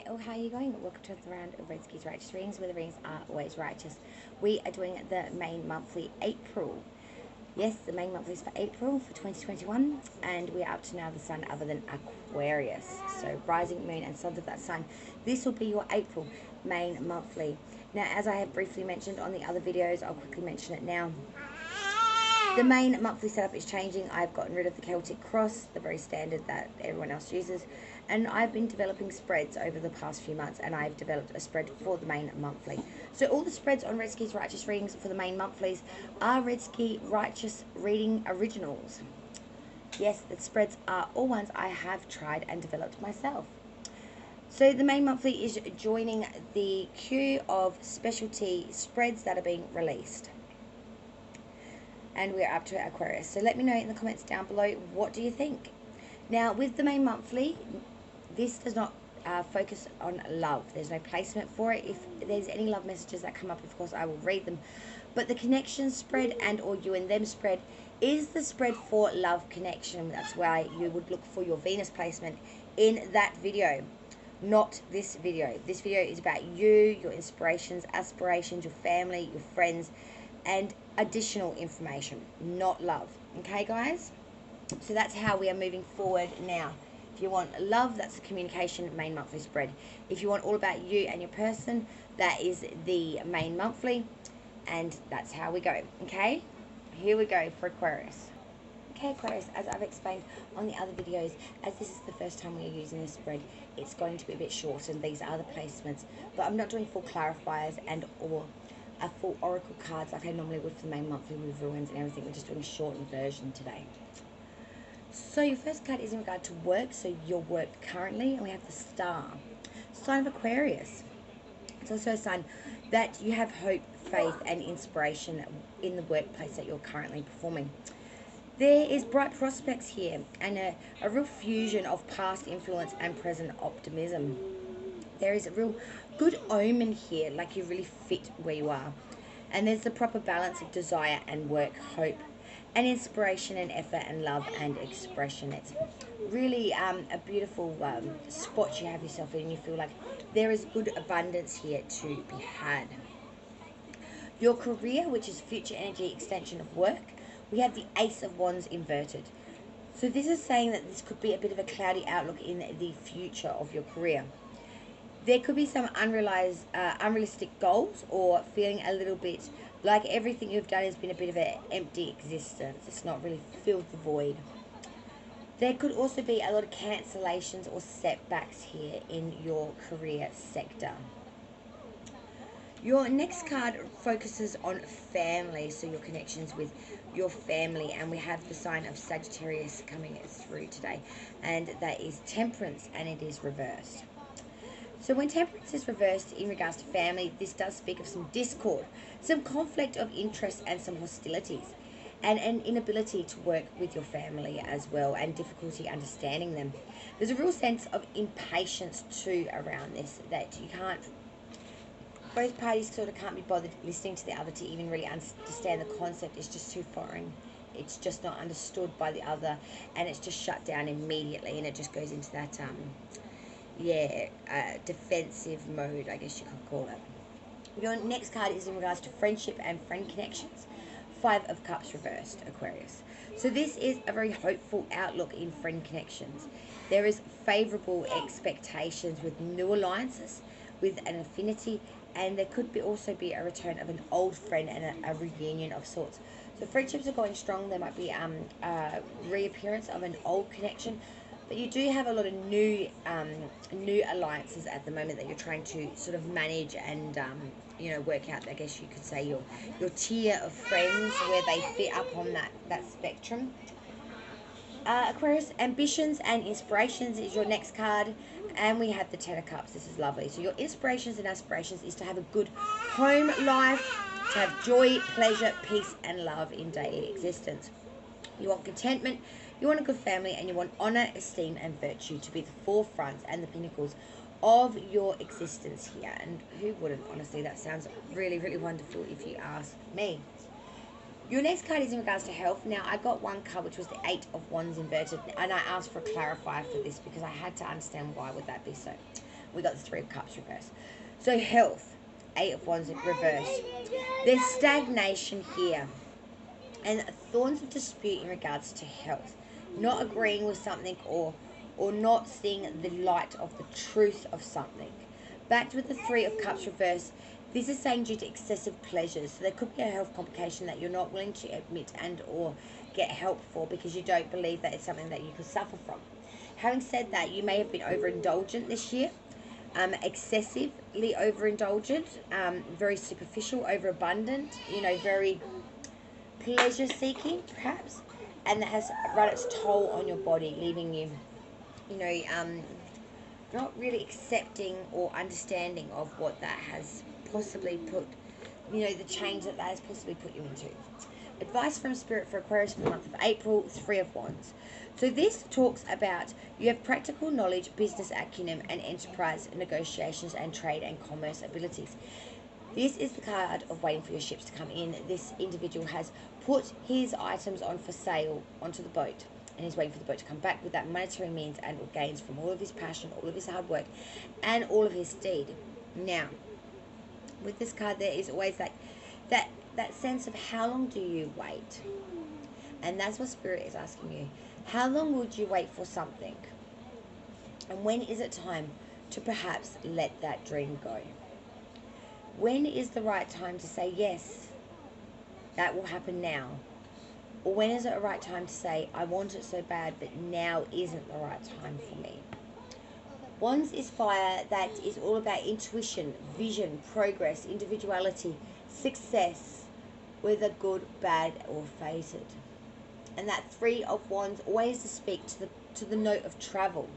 Oh, how are you going? Welcome to the round of Redski's Righteous Readings, where the readings are always righteous. We are doing the main monthly April. Yes, the main monthly is for April for 2021, and we are up to now the sign other than Aquarius. So rising moon and sons of that sign. This will be your April main monthly. Now, as I have briefly mentioned on the other videos, I'll quickly mention it now. The main monthly setup is changing. I've gotten rid of the Celtic cross, the very standard that everyone else uses, and I've been developing spreads over the past few months, and I've developed a spread for the main monthly. So all the spreads on Redski's Righteous Readings for the main monthlies are Redski Righteous Reading Originals. Yes, the spreads are all ones I have tried and developed myself. So the main monthly is joining the queue of specialty spreads that are being released. And we're up to Aquarius. So let me know in the comments down below, what do you think? Now, with the main monthly, this does not focus on love. There's no placement for it. If there's any love messages that come up, of course, I will read them. But the connection spread and or you and them spread is the spread for love connection. That's why you would look for your Venus placement in that video, not this video. This video is about you, your inspirations, aspirations, your family, your friends, and additional information, not love. Okay, guys? So that's how we are moving forward now. If you want love, that's the communication main monthly spread. If you want all about you and your person, that is the main monthly, and that's how we go. Okay, here we go for Aquarius. Okay, Aquarius, as I've explained on the other videos, as this is the first time we are using this spread, it's going to be a bit short, and these are the placements, but I'm not doing full clarifiers and or a full oracle cards like I normally would for the main monthly with ruins and everything. We're just doing a shortened version today. So your first card is in regard to work, so your work currently, and we have the star, sign of Aquarius. It's also a sign that you have hope, faith and inspiration in the workplace that you're currently performing. There is bright prospects here and a real fusion of past influence and present optimism. There is a real good omen here, like you really fit where you are. And there's the proper balance of desire and work, hope, and inspiration and effort and love and expression. It's really a beautiful spot you have yourself in, and you feel like there is good abundance here to be had. Your career, which is future energy extension of work, we have the Ace of Wands inverted. So this is saying that this could be a bit of a cloudy outlook in the future of your career. There could be some unrealistic goals, or feeling a little bit like everything you've done has been a bit of an empty existence. It's not really filled the void. There could also be a lot of cancellations or setbacks here in your career sector. Your next card focuses on family, so your connections with your family, and we have the sign of Sagittarius coming through today, and that is Temperance, and it is reversed. So when Temperance is reversed in regards to family, this does speak of some discord, some conflict of interest and some hostilities, and an inability to work with your family as well, and difficulty understanding them. There's a real sense of impatience too around this, that you can't, both parties sort of can't be bothered listening to the other to even really understand the concept. It's just too foreign. It's just not understood by the other, and it's just shut down immediately, and it just goes into that defensive mode, I guess you could call it. Your next card is in regards to friendship and friend connections. Five of Cups reversed, Aquarius. So this is a very hopeful outlook in friend connections. There is favourable expectations with new alliances, with an affinity, and there could also be a return of an old friend and a reunion of sorts. So friendships are going strong. There might be a reappearance of an old connection, but you do have a lot of new alliances at the moment that you're trying to sort of manage and work out, I guess you could say, your tier of friends, where they fit up on that spectrum. Aquarius, ambitions and inspirations is your next card, and we have the Ten of Cups. This is lovely. So your inspirations and aspirations is to have a good home life, to have joy, pleasure, peace and love in daily existence. You want contentment, you want a good family, and you want honour, esteem and virtue to be the forefronts and the pinnacles of your existence here. And who wouldn't? Honestly, that sounds really, really wonderful if you ask me. Your next card is in regards to health. Now, I got one card, which was the Eight of Wands inverted, and I asked for a clarifier for this because I had to understand why would that be so. We got the Three of Cups reversed. So health, Eight of Wands reversed. There's stagnation here. And thorns of dispute in regards to health. Not agreeing with something or not seeing the light of the truth of something. Backed with the Three of Cups reversed, this is saying due to excessive pleasures. So there could be a health complication that you're not willing to admit and or get help for because you don't believe that it's something that you could suffer from. Having said that, you may have been overindulgent this year. Excessively overindulgent, very superficial, overabundant, you know, very pleasure seeking perhaps, and that has run its toll on your body, leaving you, you know, not really accepting or understanding of what that has possibly put, you know, the change that has possibly put you into. Advice from Spirit for Aquarius for the month of April, Three of Wands. So this talks about you have practical knowledge, business acumen, and enterprise negotiations and trade and commerce abilities. This is the card of waiting for your ships to come in. This individual has put his items on for sale onto the boat, and he's waiting for the boat to come back with that monetary means and gains from all of his passion, all of his hard work, and all of his deed. Now, with this card, there is always that sense of how long do you wait? And that's what Spirit is asking you. How long would you wait for something? And when is it time to perhaps let that dream go? When is the right time to say, yes, that will happen now? Or when is it a right time to say, I want it so bad, but now isn't the right time for me? Wands is fire that is all about intuition, vision, progress, individuality, success, whether good, bad, or fated. And that Three of Wands always to speak to the note of travel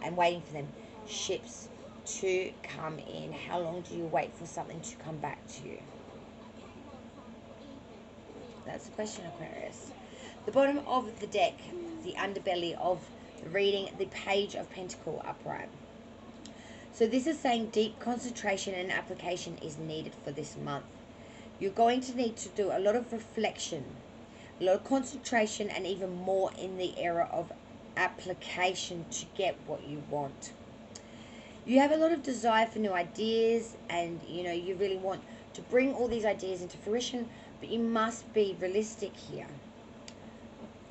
and waiting for them. Ships to come in. How long do you wait for something to come back to you? That's the question, Aquarius. The bottom of the deck, the underbelly of the reading, the Page of Pentacle upright. So this is saying deep concentration and application is needed for this month. You're going to need to do a lot of reflection, a lot of concentration, and even more in the era of application to get what you want. You have a lot of desire for new ideas, and you know you really want to bring all these ideas into fruition, but you must be realistic here.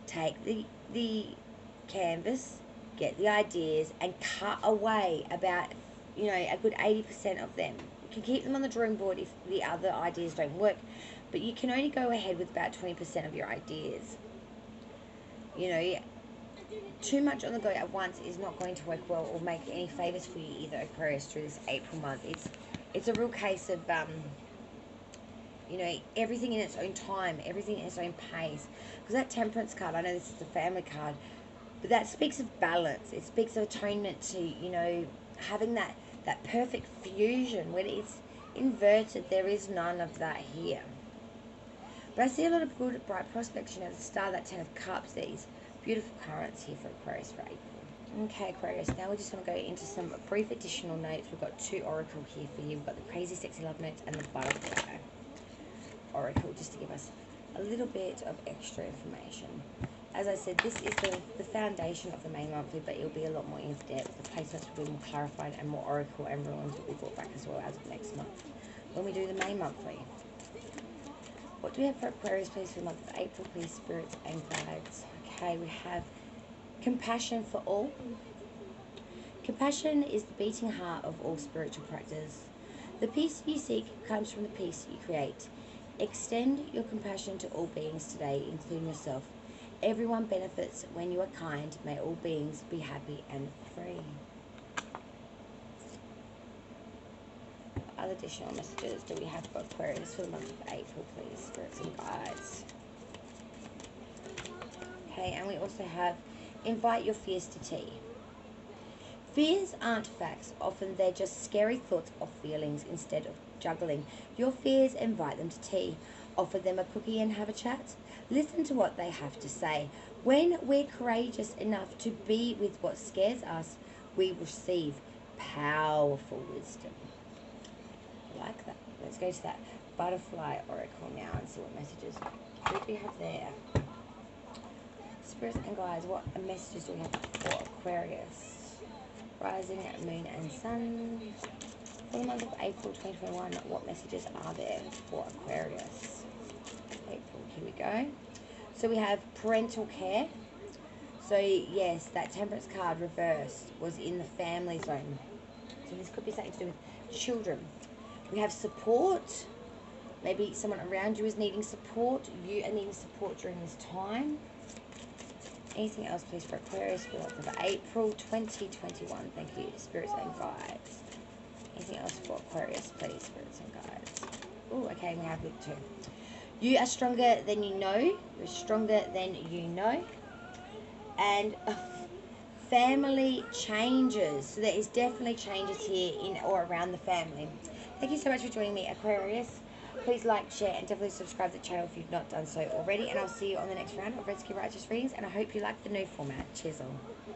Take the canvas, get the ideas, and cut away about, you know, a good 80% of them. You can keep them on the drawing board if the other ideas don't work, but you can only go ahead with about 20% of your ideas. You know, too much on the go at once is not going to work well or make any favors for you either, Aquarius, through this April month. It's a real case of you know, everything in its own time, everything in its own pace. Because that Temperance card, I know this is the family card, but that speaks of balance. It speaks of atonement to, you know, having that perfect fusion. When it's inverted, there is none of that here. But I see a lot of good, bright prospects. You know, the star, that Ten of Cups, these beautiful currents here for Aquarius for April. Okay, Aquarius, now we just want to go into some brief additional notes. We've got two oracle here for you. We've got the Crazy Sexy Love Notes and the Butterfly Oracle, just to give us a little bit of extra information. As I said, this is the foundation of the main monthly, but it'll be a lot more in depth. The placements will be more clarified, and more oracle and runes will be brought back as well as of next month when we do the main monthly. What do we have for Aquarius, please, for the month of April, please, spirits and guides? Okay, we have compassion for all. Compassion is the beating heart of all spiritual practice. The peace you seek comes from the peace you create. Extend your compassion to all beings today, including yourself. Everyone benefits when you are kind. May all beings be happy and free. What other additional messages do we have for Aquarius for the month of April, please, spirits and guides? Okay, and we also have invite your fears to tea. Fears aren't facts. Often they're just scary thoughts or feelings instead of juggling. Your fears, invite them to tea. Offer them a cookie and have a chat. Listen to what they have to say. When we're courageous enough to be with what scares us, we receive powerful wisdom. I like that. Let's go to that Butterfly Oracle now and see what messages do we have there. Spirits and guides, what messages do we have for Aquarius? rising, moon and sun. For the month of April 2021, what messages are there for Aquarius? April, here we go. So we have parental care. So yes, that Temperance card reversed was in the family zone. So this could be something to do with children. We have support. Maybe someone around you is needing support. You are needing support during this time. Anything else, please, for Aquarius for the month of April 2021? Thank you, spirits and guides. Anything else for Aquarius, please, spirits and guides? Oh, okay, we have it too. You are stronger than you know. You're stronger than you know. And family changes. So there is definitely changes here in or around the family. Thank you so much for joining me, Aquarius. Please like, share, and definitely subscribe to the channel if you've not done so already. And I'll see you on the next round of Redsky Righteous Readings. And I hope you like the new format. Cheers all.